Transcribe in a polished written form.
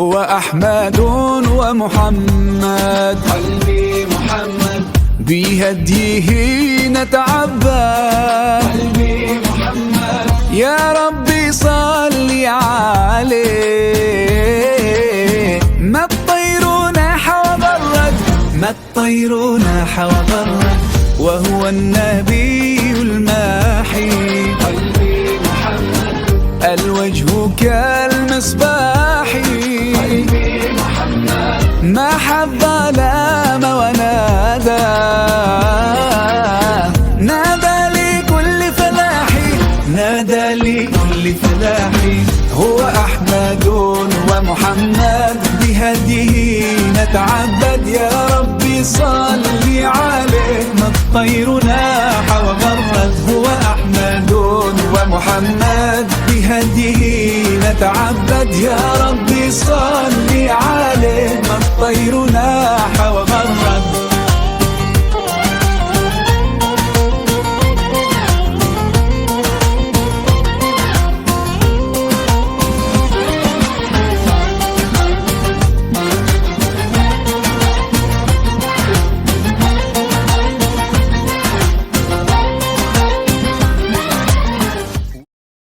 هو أحمد ومحمد. قلبي محمد بهديه نتعبد. قلبي محمد يا ربي صل عليه. ما الطير ناح وبرد، ما الطير ناح وبرد، وهو النبي الماحي. قلبي محمد الوجه كالمصباح. قلبي محمد ما حب لام ونادى، نادى لكل فلاحي، نادى لكل فلاحي. هو أحمد ومحمد بهديه نتعبد. يا ربي صل عليه. ما الطير ناح وغرد، هو أحمد ومحمد بهديه نتعبد. يا ربي صل عليه. ما الطير ناح